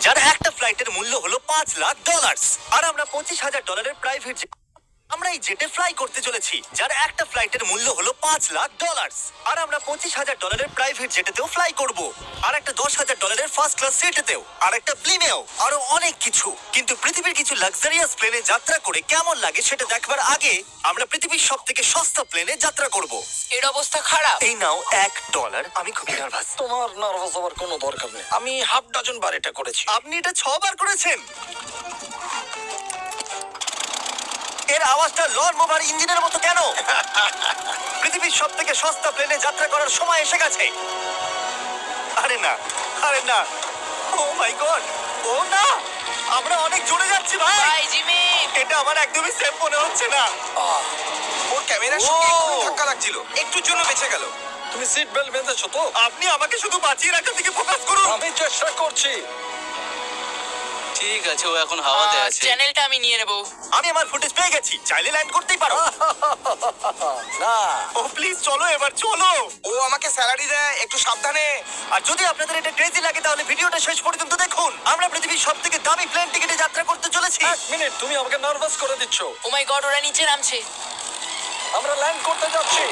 যার একটা ফ্লাইটের মূল্য হলো $5,00,000। আর আমরা $25,000 প্রাইভেট আমরা এই জেটে ফ্লাই করতে চলেছি যার একটা ফ্লাইটের মূল্য হলো $5,00,000। আর আমরা $25,000 প্রাইভেট জেটেতেও ফ্লাই করব, আর একটা $10,000 ফার্স্ট ক্লাস সিটেতেও, আর একটা ব্লিমেও, আরো অনেক কিছু। কিন্তু পৃথিবীর কিছু লাক্সারিয়াস প্লেনে যাত্রা করে কেমন লাগে সেটা দেখবার আগে আমরা পৃথিবীর সব থেকে সস্তা প্লেনে যাত্রা করব। এর অবস্থা খারাপ। এই নাও $1। আমি খুবই নার্ভাস। তোমার নার্ভাস হওয়ার কোনো দরকার নেই, আমি হাফ ডজন বার এটা করেছি। আপনি এটা 6 বার করেছেন। এর আওয়াজটা লন মোভার ইঞ্জিনের মতো কেন? পৃথিবীর সব থেকে সস্তা প্লেনে যাত্রা করার সময় এসে গেছে। আরে না, আরে না, ও মাই গড, ও না, আমরা অনেক জোরে যাচ্ছি ভাই। Bye Jimmy. এটা আমার একদমই সেফ মনে হচ্ছে না। ওর ক্যামেরার সঙ্গে একটু ধাক্কা লাগছিল, একটুর জন্য বেঁচে গেল। তুমি সিট বেল্ট বেঁধেছো তো? আপনি আমাকে শুধু বাঁচিয়ে রাখার দিকে ফোকাস করুন। আমি চেষ্টা করছি। ঠিক আছে, ও এখন হাওয়াতে আছে। চ্যানেলটা আমি নিয়ে নেব। আমি আমার ফুটেজ পেয়ে গেছি, চাইলে ল্যান্ড করতেই পারো। না, ও প্লিজ চলো, এবার চলো। ও আমাকে স্যালারি দেয়, একটু সাবধানে। আর যদি আপনাদের এটা ক্রেজি লাগে তাহলে ভিডিওটা শেষ পর্যন্ত দেখুন। আমরা পৃথিবীর সব থেকে দামি প্লেন টিকেটে যাত্রা করতে চলেছি। এক মিনিট, তুমি আমাকে নার্ভাস করে দিচ্ছ। ও মাই গড, ওরা নিচে নামছে। আমরা ল্যান্ড করতে যাচ্ছি।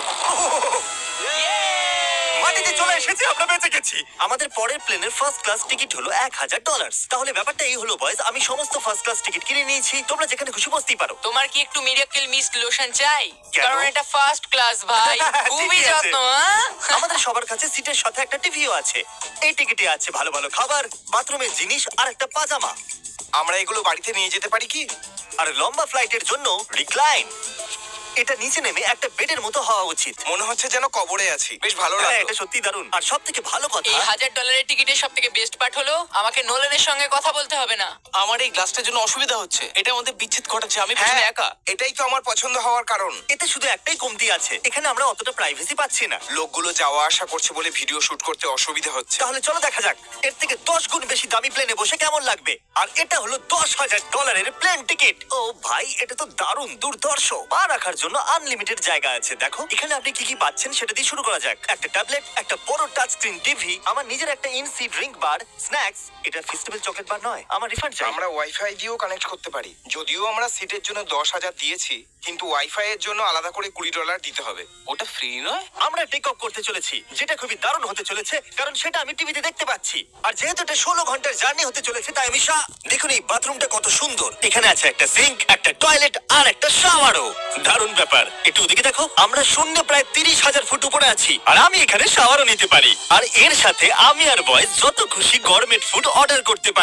মাটিতে চলে এসেছি, আমরা বেঁচে গেছি। আমাদের পরের প্লেনের ফার্স্ট ক্লাস টিকিট হলো $1,000। তাহলে ব্যাপারটা এই হলো বয়স, আমি সমস্ত ফার্স্ট ক্লাস টিকিট কিনে নিয়েছি। তোমরা যেখানে খুশি বসতেই পারো। তোমার কি একটু মিরাকেল মিস্ট লোশন চাই? কেন? কারণ এটা ফার্স্ট ক্লাস ভাই, খুবই ঠিকই আছে। যত্ন। হ্যাঁ? আমাদের সবার কাছে সিটের সাথে একটা টিভিও আছে। এই টিকিটে আছে ভালো ভালো খাবার, বাথরুমের জিনিস আর একটা পাজামা। আমরা এগুলো বাড়িতে নিয়ে যেতে পারি কি? আর লম্বা ফ্লাইটের জন্য রিক্লাইন। এটা নিচে নেমে একটা বেডের মতো হওয়া উচিত। মনে হচ্ছে যেন কবরে আছি, বেশ ভালো হ্যাঁ, লাগলো। এটা সত্যি দারুণ। আর সব থেকে ভালো কথা, এই $1,000 টিকিটের সব থেকে বেস্ট পার্ট হলো আমাকে নোলেনের সঙ্গে কথা বলতে হবে না। আমার এই গ্লাসটার জন্য অসুবিধা হচ্ছে, এটা আমাদের বিচ্ছেদ ঘটাচ্ছে। আমি হ্যাঁ, পেছনে একা। এটাই তো আমার পছন্দ হওয়ার কারণ। এতে শুধু একটাই কমতি আছে, এখানে আমরা অতটা প্রাইভেসি পাচ্ছি না। লোকগুলো যাওয়া আসা করছে বলে ভিডিও শুট করতে অসুবিধা হচ্ছে। তাহলে চলো দেখা যাক এর থেকে 10 গুণ বেশি দামি প্লেনে বসে কেমন লাগবে। আর এটা হলো $10,000 প্লেন টিকিট। ও ভাই, এটা তো দারুণ দুর্ধর্ষ। পা রাখার জন্য আনলিমিটেড জায়গা আছে। দেখো এখানে আপনি কি কি পাচ্ছেন সেটা দিয়ে শুরু করা যাক। একটা ট্যাবলেট, একটা বড় টাচ স্ক্রিন টিভি, আমার নিজের একটা ইনসি ড্রিঙ্ক বার, স্ন্যাক্স। এটা ফেস্টিভ্যাল চকলেট বার নয়, আমার রিফান্ড চাই। আমরা ওয়াইফাই দিয়েও কানেক্ট করতে পারি। যদিও আমরা সিটের জন্য 10,000 দিয়েছি, কিন্তু ওয়াইফাই এর জন্য আলাদা করে $20 দিতে হবে। ওটা ফ্রি নয়? আমরা টেক অফ করতে চলেছি, যেটা খুবই দারুণ হতে চলেছে, কারণ সেটা আমি টিভিতে দেখতে পাচ্ছি। আর যেহেতু এটা 16 ঘন্টার জার্নি হতে চলেছে, তাই আমি দেখুন এই বাথরুমটা কত সুন্দর। এখানে আছে একটা সিঙ্ক, একটা টয়লেট আর একটা শাওয়ারও। দারুণ ব্যাপার। একটু ওদিকে দেখো, আমরা শূন্য প্রায় 30,000 ফুট উপরে আছি, আর আমি এখানে শাওয়ারও নিতে পারি। আর এর সাথে আমি আর বয় যত খুশি গরমের ফুড অর্ডার করতে পারি।